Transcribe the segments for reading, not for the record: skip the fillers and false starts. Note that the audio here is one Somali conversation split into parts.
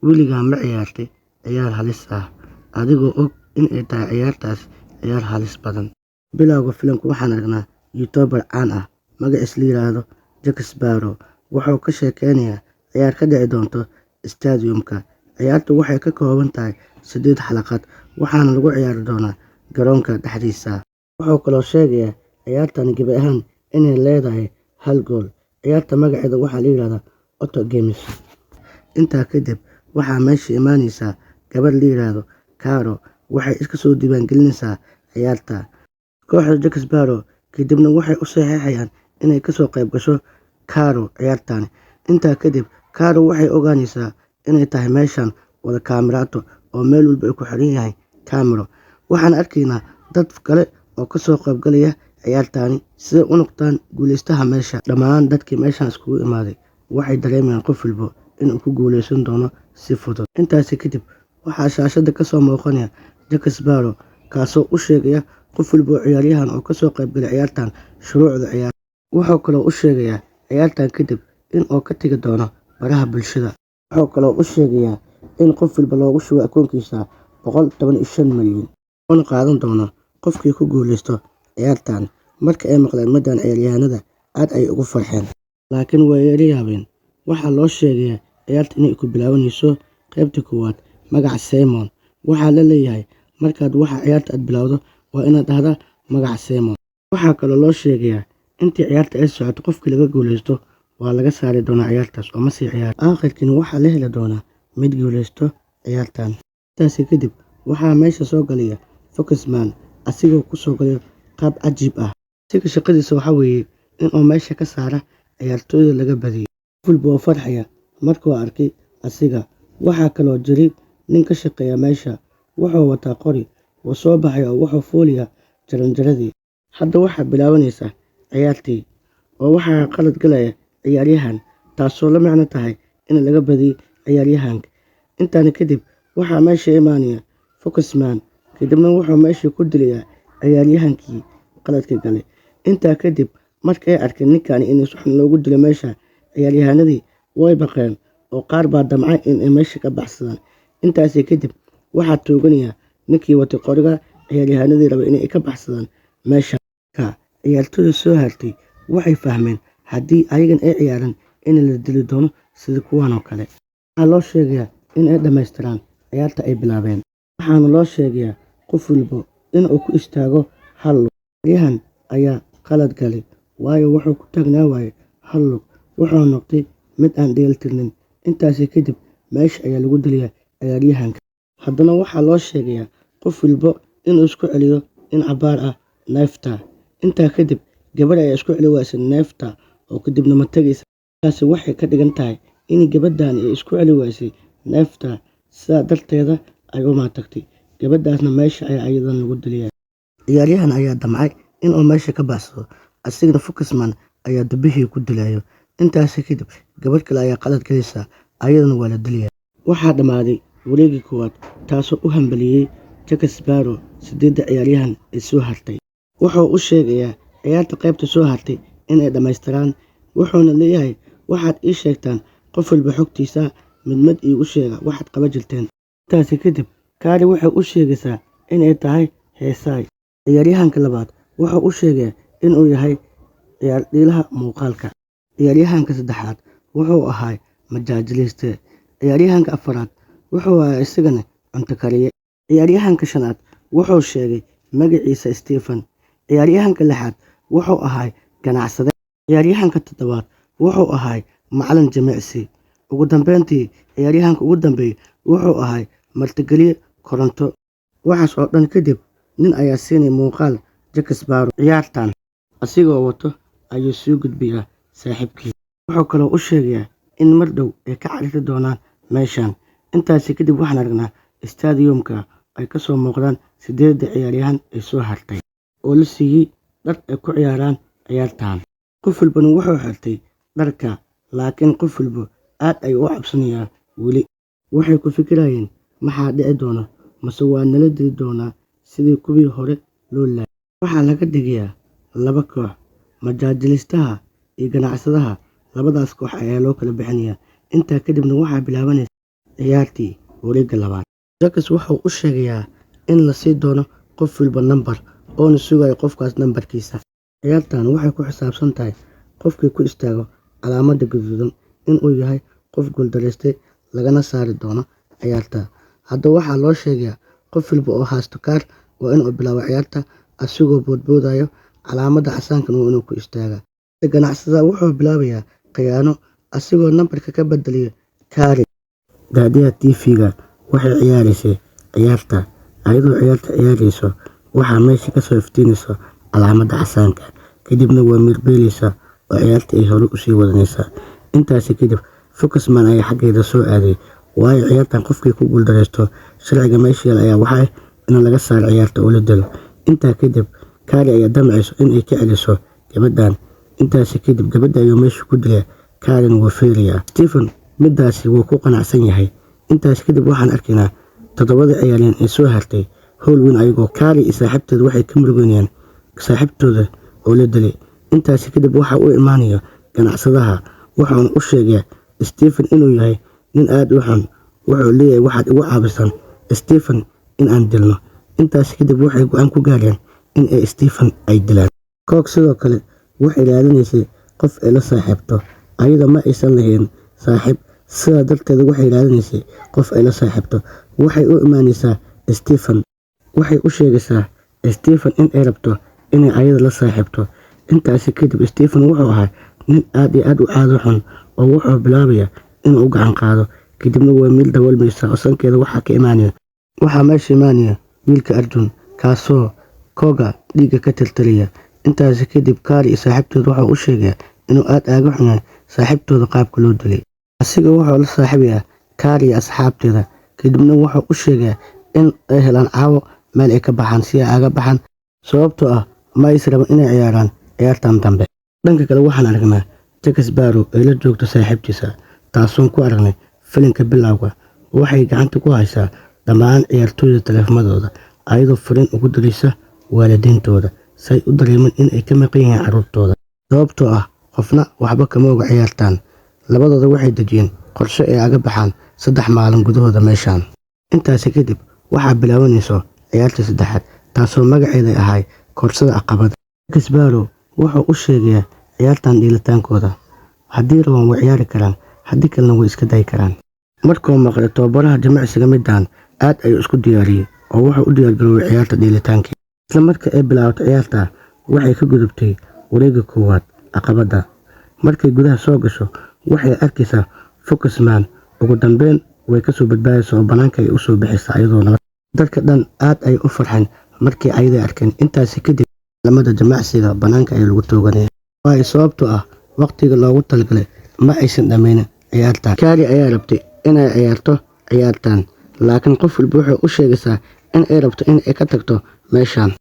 Weligaa ma ciyaartay ciyaar halis ah adigoo og in ay tahay ciyaartaas ciyaar halis badan? Bilowga filimka waxaan aragnaa YouTuber caan ah magaciisa la yiraahdo Jack Sparrow. Wuxuu ka sheekeynayaa ciyaar ka dhici doonta stadium-ka. Ciyaartu waxay ka kooban tahay 8 xalaqad waxaana lagu ciyaari doonaa garoonka dhexdiisa. Wuxuu kaloo sheegayaa ciyaartan gebi ahaan inay leedahay hal gool. Ciyaarta magaceeda waxaa la yiraahdaa Auto Games. Intaa kadib waxaa meesha imaanaysa gabadh la yiraahdo Caro. Waxay iska soo diiwaangelinaysaa ciyaarta kooxda Jack Sparrow kadibna waxay u saxiixayaan inay kasoo qayb gasho Caro ciyaartan. Intaa kadib Caro waxay ogaanaysaa inay tahay meeshan wada kaamiraato oo meel walba ay ku xiran yahay kaamiro. Waxaan arkaynaa dad kale oo kasoo qayb galaya ciyaartani sida u noqdaan guuleystaha meesha. Dhammaan dadkii meeshan iskugu imaaday waxay dareemayaan qof walba inuu ku guuleysan doono si fudud. Intaasi kadib waxaa shaashada kasoo muuqanaya Jack Sparrow kaasoo u sheegaya qof walba oo ciyaaryahan oo kasoo qayb galay ciyaartan shuruucda ciyaarta. Wuxuu kaloo u sheegayaa ciyaartan kadib in uu ka tagi doono baraha bulshada. Wuxuu kaloo u sheegayaa in qof walba loogu shubo akoonkiisa 115 milyan una qaadan doono qofkii ku guuleysto ciyaartan. Marka ay maqleen midaan ciyaaryahanada aad ay ugu farxeen, laakiin way yara yaabeen. Waxaa loo sheegayaa ciyaarta inay ku bilaabanayso qaybta koowaad magaca Simon. Waxaa la leeyahay markaad ciyaarta aad bilowdo waa inaad dhahdaa magaca Simon. Waxaa kaloo loo sheegayaa intii ciyaarta ay socoto qofkii laga guuleysto waa laga saari doonaa ciyaartaas oo ma sii ciyaar. Aakhirkiina waxaa la heli doonaa mid guuleysto ciyaartan. Intaasi kadib waxaa meesha soo galaya Foxman asigoo ku soo galay qaab cajiib ah. Asiga shaqadiisa waxaa weeye inuu meesha ka saara ciyaartooyda laga badiyay. Qof walba oo farxaya markuu arkay asiga. Waxaa kaloo jiray nin ka shaqeeya meesha. Wuxuu wataa qori wuu soo baxay oo wuxuu fuulayaa jaranjaradii. Hadda waxaa bilaabanaysa ciyaartii oo waxaa qalad galaya ciyaaryahan taasoo la macno tahay in laga badiyay ciyaaryahanka. Intaani kadib waxaa meesha imaanaya Foxman kadibna wuxuu meesha ku dilayaa ciyaaryahankii qaladka galay. Intaa kadib markay arkeen ninkan in wax loogu dilo meesha, ciyaaryahanadii way baqeen oo qaar baa damcay in ay meesha ka baxsadaan. Intaasi kadib waxaa tooganaya ninkii watay qoriga ciyaaryahanadii raba inay ka baxsadaan meesha. Ciyaartooyda soo hartay waxay fahmeen haddii ayagan ay ciyaaran in la dili doono sida kuwan oo kale. Waxaa loo sheegayaa in ay dhamaystiraan ciyaarta ay bilaabeen. Waxaana loo sheegayaa qof walba in uu ku istaago hal lug. Ciyaaryahan ayaa qalad galay waayo wuxuu ku taagnaa waayay hal lug. Wuxuu noqday mid aan dheelitirnayn. Intaasi kadib meesha ayaa lagu dilayaa ciyaaryahanka. Haddana waxaa loo sheegayaa qof walba inuu isku celiyo in cabaar ah neefta. Intaa kadib gabadha ayaa isku celi waysay neefta oo kadibna ma tagaysa. Taasi waxay ka dhigan tahay in gabadhan ay isku celi waysay neefta sidaa darteeda ay u maatagtay. Gabadhaasna meesha ayaa ayadan lagu dilayaa. Ciyaaryahan ayaa damcay in uu meesha ka baxsado. Asigana Foxman ayaa dambihii ku dilayo. Intaasi kadib gabadh kale ayaa qalad galaysa ayadana waa la dilayaa. Waxaa dhamaaday wareegii koowaad taasoo u hambaliyay Jack Sparrow 8 ciyaaryahan ay soo hartay. Wuxuu u sheegayaa ciyaarta qaybta soo hartay in ay dhamaystiraan. Wuxuuna leeyahay waxaad ii sheegtaan qof walba xogtiisa mid iigu sheega waxaad qaba jirteen. Intaasi kadib Caro waxay u sheegaysaa in ay tahay heesaay. Ciyaaryahanka labaad wuxuu u sheegayaa in uu yahay ciyaar-dhiilaha muuqaalka. Ciyaaryahanka saddexaad wuxuu ahaa majaajiliste. Ciyaaryahanka afaraad wuxuu ahaa isagana cunto kariye. Ciyaaryahanka shanaad wuxuu sheegay magaciisa Stephen. Ciyaaryahanka lixaad wuxuu ahaa ganacsade. Ciyaaryahanka toddobaad wuxuu ahaa macallin jimicsi. Ugu dambeyntii ciyaaryahanka ugu dambeeyay wuxuu ahaa martigeliye koronto. Waxaas oo dhan kadib nin ayaa siinay muuqaal Jack Sparrow ciyaartan asigoo wato ayuu soo gudbiyaa saaxiibkii. Wuxuu kaloo u sheegayaa in mar dhow ay ka carari doonaan meeshan. Intaasi kadib waxaan aragnaa stadium-ka ay ka soo muuqdaan 8 ciyaaryahan ay soo hartay oo la siiyay dhar ay ku ciyaaraan ciyaartan. Qof walbana wuxuu xirtay dharka laakiin qof walba aad ay u cabsanayaan weli. Waxay ku fikirayeen maxaa dhici doona mase waa nala dili doonaa sidii kuwii hore loo laayay. Waxaa laga dhigayaa laba koox, majaajilistaha iyo ganacsadaha. Labadaas koox ayaa loo kala bixinayaa. Intaa kadibna waxaa bilaabanaysa ciyaartii wareegga labaad. Jacques wuxuu u sheegayaa in la sii doono qof walba nambar oona sugayo qofkaas nambarkiisa. Ciyaartan waxay ku xisaabsan tahay qofkii ku istaago calaamadda gaduudan inuu yahay qof guuldareystay lagana saari doono ciyaarta. Hadda waxaa loo sheegayaa qof walba oo haysto kaar waa inuu bilaabo ciyaarta asigoo boodboodayo calaamadda casaankan waa inuu ku istaagaa. Ganacsadaha wuxuu bilaabayaa khiyaano asigoo nambarka ka bedelaya kaari. Daadiyaha TV-ga waxay ciyaaraysay ciyaarta ayadoo ciyaarta ciyaarayso waxaa meesha ka soo iftiinaysa calaamadda casaanka kadibna waa mirbeelaysa oo ciyaarta ay hore usii wadanaysaa. Intaasi kadib Focusman ayaa xaggeeda soo aaday waayo ciyaartan qofkii ku guuldareysto sharciga meesha yaal ayaa waxaa in laga saaro ciyaarta oo la dilo. Intaa kadib kaari ayaa damcayso in ay ka celiso gabadhan. Intaasi kadib gabadha ayuu meesha ku dilay kaarin wuu feerayaa. Stephen midaasi wuu ku qanacsan yahay. Intaasi kadib waxaan arkaynaa toddobada ciyaaryahan ee soo hartay howl weyn ayagoo kaari iyo saaxiibtooda waxay ka murugeynayaan saaxiibtooda oo la dilay. Intaasi kadib waxa uu imaanaya ganacsadaha wuxuuna u sheegayaa Stephen inuu yahay nin aad u xun. Wuxuu leeyahay waxaad igu caawisan Stephen in aan dilno. Intaasi kadib waxay go'aan ku gaareen in ay Stephen ay dilaan. Cook sidoo kale waxay raadinaysay qof ay la saaxiibto ayada ma aysan lahayn saaxiib sidaa darteed waxay raadinaysay qof ay la saaxiibto. Waxay u imaanaysaa Stephen waxay u sheegaysaa Stephen in ay rabto inay ayada la saaxiibto. Intaasi kadib Stephen wuxuu ahaa nin aad iyo aad u caado xun oo wuxuu bilaabayaa inuu u gacan qaado kadibna waa meel daboolmaysa oo sankeeda waxaa meesha imaanaya wiilka Arjun kaasoo Kooga dhiigga ka tirtiraya. Intaasi kadib kaari iyo saaxiibtooda wuxuu u sheegayaa inuu aad aaga xun yahay saaxiibtooda qaabka loo dilay. Asiga wuxuu la saaxiibayaa kaari iyo asxaabteeda kadibna wuxuu u sheegayaa in ay helaan caawo meel ay ka baxaan si ay aaga baxaan sababtoo ah ma aysan rabin inay ciyaaraan ciyaartan dambe. Dhanka kale waxaan aragnaa Jack Sparrow ay la joogto saaxiibtiisa taasoo ku aragnay filimka bilowga. Waxay gacanta ku haysaa dhammaan ciyaartooyda taleefamadooda ayadoo fariin ugu diraysa waalidiintooda say u dareemaan in ay ka maqan yihiin carruurtooda sababtoo ah qofna waxba kama oga ciyaartan. Labadooda waxay dejiyeen qorshe ay aga baxaan 3 maalin gudahooda meeshaan. Intaasi kadib waxaa bilaabanayso ciyaarta saddexaad taasoo magaceeda ahay koorsada caqabada. Jack Sparrow wuxuu u sheegayaa ciyaartan dheelitaankooda haddii rabaan way ciyaari karaan haddii kalena way iska dayi karaan. Markuu maqlay tababaraha jimicsiga midaan aad ayuu isku diyaariyey oo wuxuu u diyaargaroobay ciyaarta dheelitaankii. Isla markii ay bilaabatay ciyaarta waxay ka gudubtay wareegga koowaad caqabada. Markay gudaha soo gasho waxay arkaysaa Focusman ugu dambeyn way ka soo badbaadaysaa oo banaanka ay u soo bixisay ayadoo nabad. Dadka dhan aad ay u farxeen markii ayday arkeen. Intaasi kadib lamada jimicsiga banaanka ay lagu tooganaya waayo sababtoo ah waqtiga loogu talagalay ma aysan dhammayn ciyaarta. Kaari ayaa rabtay inay ciyaarto ciyaartan laakiin qof walba wuxuu u sheegaysaa in ay rabto in ay ka tagto meeshaan.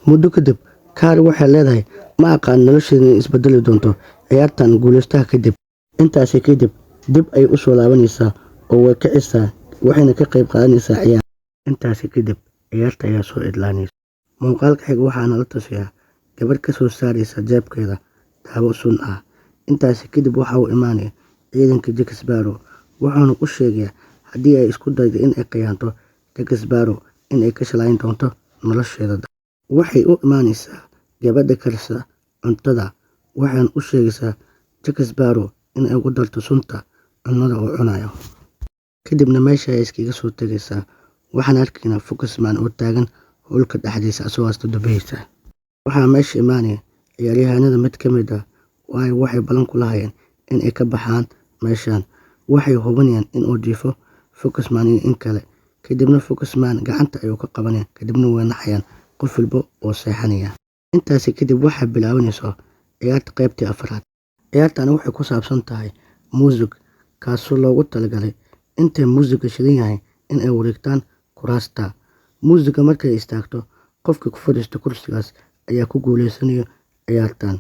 Muddo kadib Kaari waxay leedahay ma aqaan nolosheeda inay isbedeli doonto ciyaartan guuleystaha kadib. Intaasi kadib dib ay u soo laabanaysaa oo way kicisaa waxayna ka qayb qaadanaysaa ciyaar. Intaasi kadib ciyaarta ayaa soo idlaanaysa. Muuqaalka xiga waxaana la tusayaa gabadh ka soo saaraysa jeebkeeda daawo sun ah. Intaasi kadib waxa uu imaanaya ciidanka Jack Sparrow wuxuuna u sheegayaa haddii ay isku daydo in ay khiyaanto Jack Sparrow in ay ka shalayn doonto nolosheeda. Waxay u imaanaysaa gabadha karisa cuntada waxayna u sheegaysaa Jack Sparrow in ay ugu darto sunta cunnada uu cunayo. Kadibna meesha ay iskaga soo tagaysaa. Waxaan arkaynaa Focusman oo taagan howlka dhexdiisa asagoo hasta dubaysa. Waxaa meesha imaanaya ciyaaryahanada mid ka mid ah waayo waxay ballan ku lahaayeen in ay ka baxaan meeshaan. Waxay hubinayaan in uu jiifo Focusman iyo in kale. Kadibna Focusman gacanta ayuu ka qabanaya kadibna way naxayaan qof walba oo seexanaya. Intaasi kadib waxaa bilaabanayso ciyaarta qaybtii afraad. Ciyaartan waxay ku saabsan tahay muusig kaasoo loogu talagalay intay muusiga shidan yahay in ay wareegtaan kuraasta. Muusiga markay istaagto qofka ku fadhiista kursigaas ayaa ku guuleysanaya ciyaartan.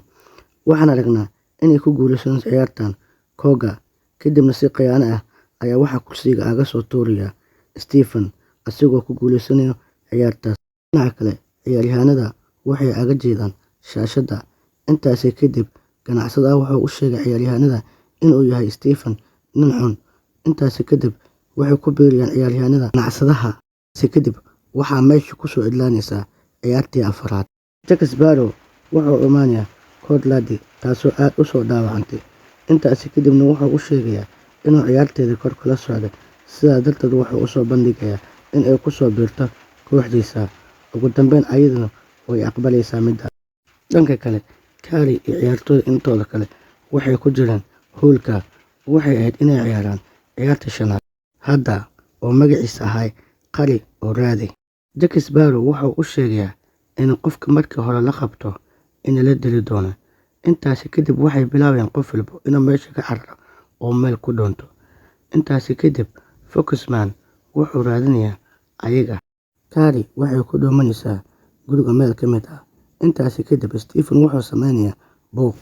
Waxaan aragnaa inay ku guuleysanayso ciyaartan Kooga kadibna si khiyaano ah ayaa waxaa kursiga aga soo tuuraya Stephen asigoo ku guuleysanaya ciyaartaas. Dhinaca kale ciyaaryahanada waxay aga jeedaan shaashadda. Intaasi kadib ganacsadaha wuxuu u sheegay ciyaaryahanada inuu yahay Stephen nin xun. Intaasi kadib waxay ku biiriyaan ciyaaryahanada ganacsadaha. Si kadib waxaa meesha ku soo idlaanaysaa ciyaartii afraad. Jack Sparrow wuxuu imaanayaa Scotland taasoo aad u soo dhaawacantay. Intaasi kadibna wuxuu u sheegayaa inuu ciyaarteedii kor kula socday, sidaa darteed wuxuu u soo bandhigayaa in ay ku soo biirto kooxdiisa. Ugu dambeyn ayaduna way aqbalaysaa middaas. Dhanka kale, Carey iyo ciyaartooyda intooda kale waxay ku jiraan hoolka. Waxay ahayd inay ciyaaraan ciyaarta shanaad hadda oo magaciisa ahay Qari oo raadi. Jack Sparrow wuxuu u sheegayaa in qofka markii hore la qabto in la dili doono. Intaasi kadib waxay bilaabayaan qof walba inuu meesha ka cararo oo meel ku doonto. Intaasi kadib Focusman wuxuu raadinayaa ayaga. Carey waxay ku dhoomanaysaa guriga meel ka mid ah. Intaasi kadib Stephen wuxuu sameynayaa buuq.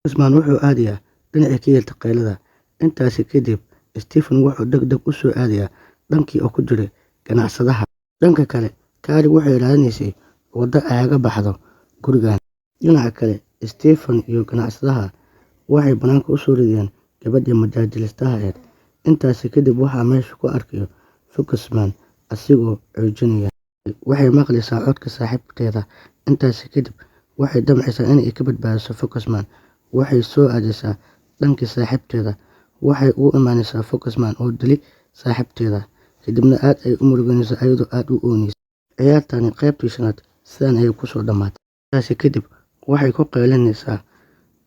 Focusman wuxuu aadayaa dhinacii ka yeelta qaylada. Intaasi kadib Stephen wuxuu degdeg u soo aadayaa dhankii oo ku jiray ganacsadaha. Dhanka kale, Carey waxay raadinaysay waddo ay kaga baxdo gurigan. Dhinaca kale, Stephen iyo ganacsadaha waxay banaanka u soo rideen gabadhii majaajilistaha ahayd. Intaasi kadib waxaa meesha ku arkayo Focusman asigoo xoojinaya. Waxay maqlaysaa codka saaxiibteeda. Intaasi kadib waxay damcaysaa inay ka badbaadiso Focusman. Waxay soo aadaysaa dhankii saaxiibteeda. Waxay u imaanaysaa Focusman oo dili saaxiibteeda. Kadibna aad ay u muruganaysaa ayadoo aad u oonaysa. Ciyaartani qaybtii shanaad sidaan ayay ku soo dhammaatay. Intaasi kadib waxay ku qaylinaysaa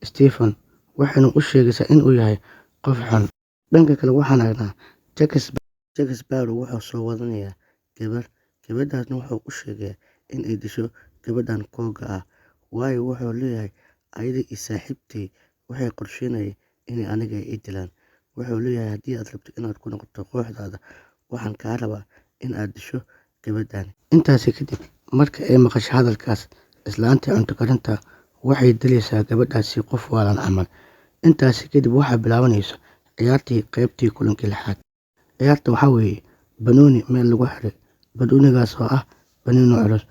Stephen waxayna u sheegaysaa in uu yahay qof xun. Dhanka kale waxaan aragnaa Jack Sparrow wuxuu soo wadanayaa gabar. Gabadhaasna wuxuu u sheegayaa in ay disho gabadhan kooga ah. Waayo wuxuu leeyahay ayada iyo saaxiibtii waxay qorsheynayeen inay aniga i dilaan. Wuxuu leeyahay haddii aad rabto inaad ku noqoto kooxdaada waxaan kaa rabaa in aad disho gabadhan. Intaasi kadib marka ay maqasho hadalkaas, islaantii cunto karinta waxay dilaysaa gabadhaasi qof waalan camal. Intaasi kadib waxaa bilaabanayso ciyaartii qaybtii kulankii lixaad. Ciyaarta waxaa weeye banooni meel lagu xiray. Banoonigaas oo ah banooni culus.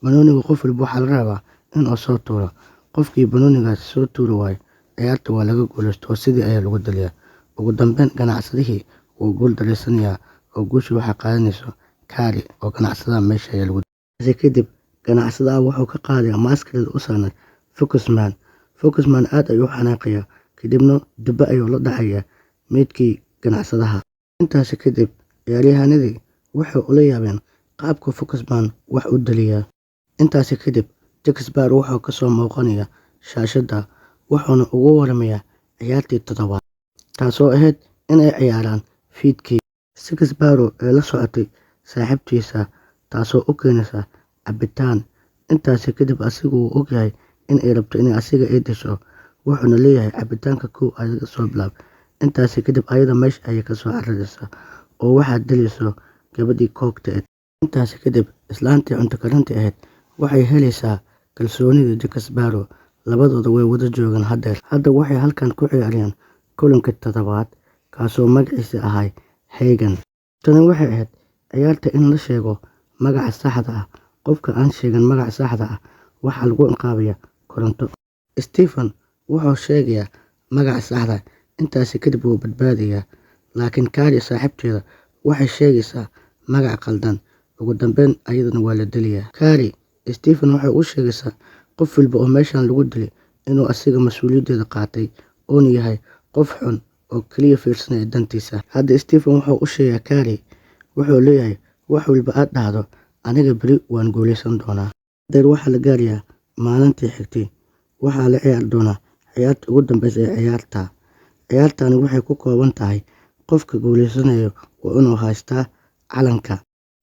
Banooniga qof walba waxaa la rabaa inuu soo tuuro. Qofkii banoonigaas soo tuuri waayo ciyaarta waa laga guulaysto oo sidii ayaa lagu daliyaa. Ugu dambeyn ganacsadihii wuu guul dareysanayaa oo guusha waxaa qaadanayso Carey oo ganacsadaha meesha ayaa lagu dilay. Kadib ganacsadaha wuxuu ka qaadayaa maaskarada u saaran Focusman. Focusman aad ayuu u xanaaqayaa. Kadibna dibba ayuu la dhacayaa meydkii ganacsadaha. Intaasi kadib ciyaaryahanadii waxay ula yaabeen qaabka Focusman wax u daliyaa. Intaasi kadib Jack Sparrow wuxuu ka soo muuqanayaa shaashadda wuxuuna ugu waramayaa ciyaartii toddobaad taasoo ahayd inay ciyaaraan fiidkii. Jack Sparrow ee la socotay saaxiibtiisa taasoo u keenaysa cabitaan. Intaasi kadib asigu wuu ogyahay in ay rabto in asiga ay disho. Wuxuuna leeyahay cabitaanka kow ayaga soo bilaab. Intaasi kadib ayada meesha ayay ka soo cararaysaa oo waxaa dilayso gabadhii koogta ahayd. Intaasi kadib islaantii cunto karinta ahayd waxay helaysaa kalsoonida Jack Sparrow. Labadooda way wada joogaan haddeer. Hadda waxay halkan ku ciyaarayaan kulanka toddobaad kaasoo magaciisa ahay Hagen. Tani waxay ahayd ciyaarta in la sheego magaca saxda ah. Qofka aan sheegan magaca saxda ah waxaa lagu ciqaabayaa koronto. Stephen wuxuu sheegayaa magaca saxda. Intaasi kadib wuu badbaadayaa. Laakiin Carey saaxiibteeda waxay sheegaysaa magac qaldan. Ugu dambeyn ayaduna waa la dilayaa. Carey Stephen waxay u sheegaysaa qof walba oo meeshan lagu dilay inuu asiga mas'uuliyaddeeda qaatay uuna yahay qof xun oo kaliya fiirsanaya dantiisa. Hadda Stephen wuxuu u sheegaa Carey wuxuu leeyahay wax walba aad dhahdo aniga beri waan guulaysan doonaa. Haddeer waxaa la gaarayaa maalintii xigtay. Waxaa la ciyaari doonaa ciyaarta ugu dambeysa ee ciyaarta. Ciyaartani waxay ku kooban tahay qofka guulaysanayo waa inuu haystaa calanka.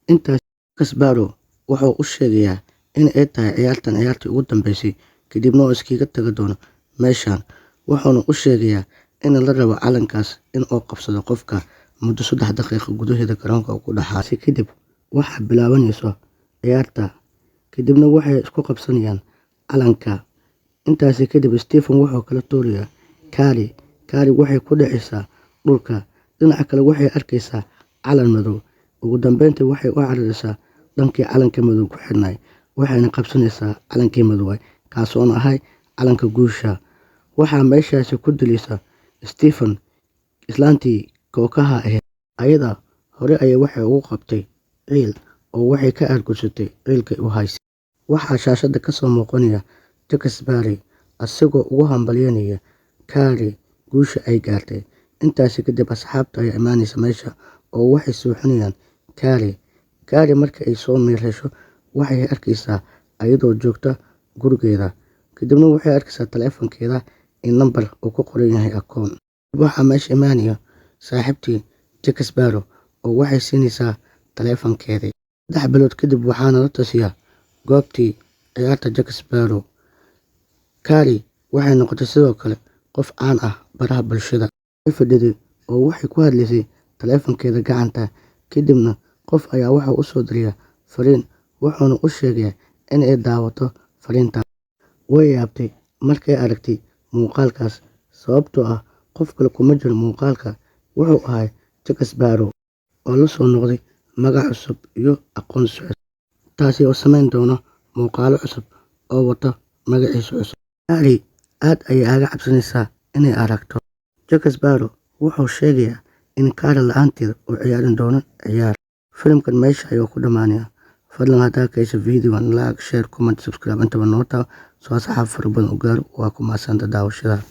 Intaas Jack Sparrow wuxuu u sheegayaa in ay tahay ciyaartan ciyaartii ugu dambeysay kadibna uu iskaga tagi doono meeshan. Wuxuuna u sheegayaa in la rabo calankaas in uu qabsado qofka muddo 3 daqiiqo gudaheeda garoonka ku dhaxaasay. Kadib waxaa bilaabanayso ciyaarta. Kadibna waxay isku qabsanayaan calanka. Intaasi kadib Stephen wuxuu kala tuurayaa Carey. Carey waxay ku dhacaysaa dhulka. Dhinaca kale waxay arkaysaa calan madow. Ugu dambeyntii waxay u cararaysaa dhankii calanka madow ku xidhnay. Waxayna qabsanaysaa calankii madow kaasoo ahay calanka guusha. Waxaa meeshaasi ku dilaysa Stephen islaantii kookaha ahayd ayada hore ayay waxay ugu qabtay ciil oo waxay ka aargursatay ciilkay u haysay. Waxaa shaashadda ka soo muuqanaya Jack Sparrow asagoo ugu hambalyeynaya Carey guusha ay gaartay. Intaasi kadib asxaabta ayaa imaanaysa meesha oo waxay suuxinayaan Carey markii ay soo miirasho waxay arkaysaa ayadoo joogta gurigeeda. Kadibna waxay arkaysaa taleefankeeda in nambar uu ku qoran yahay akoon. Waxaa meesha imaanaya saaxiibtii Jack Sparrow oo waxay siinaysaa taleefankeedii. 3 bilood kadib waxaana la tusiyaa goobtii ciyaarta Jack Sparrow. Carey waxay noqotay sidoo kale qof caan ah baraha bulshada. Way fadhiday oo waxay ku hadlaysay taleefankeeda gacanta. Kadibna qof ayaa waxa u soo diray fariin wuxuuna u sheegay in ay daawato fariinta. Way yaabtay markay aragtay muuqaalkaas sababtoo ah qof kale kuma jiro muuqaalka. Wuxuu ahaa Jack Sparrow oo la soo noqday magac cusub iyo aqoonsi cusub. Taasi oo samayn doono muuqaalo cusub oo wata magaciisa cusub. Carey aad ayay aga cabsanaysaa inay aragto. Jack Sparrow wuxuu sheegayaa in Carey la'aanteed uu ciyaarin doono ciyaar. Filimkan meesha ayuu ku dhamaanayaa. Fadlan haddaa ka hesho videogan like, share, comment, subscribe intaba noo taabo soo asxaab fara badan u gaaro. Waa ku mahadsantahay daawashada.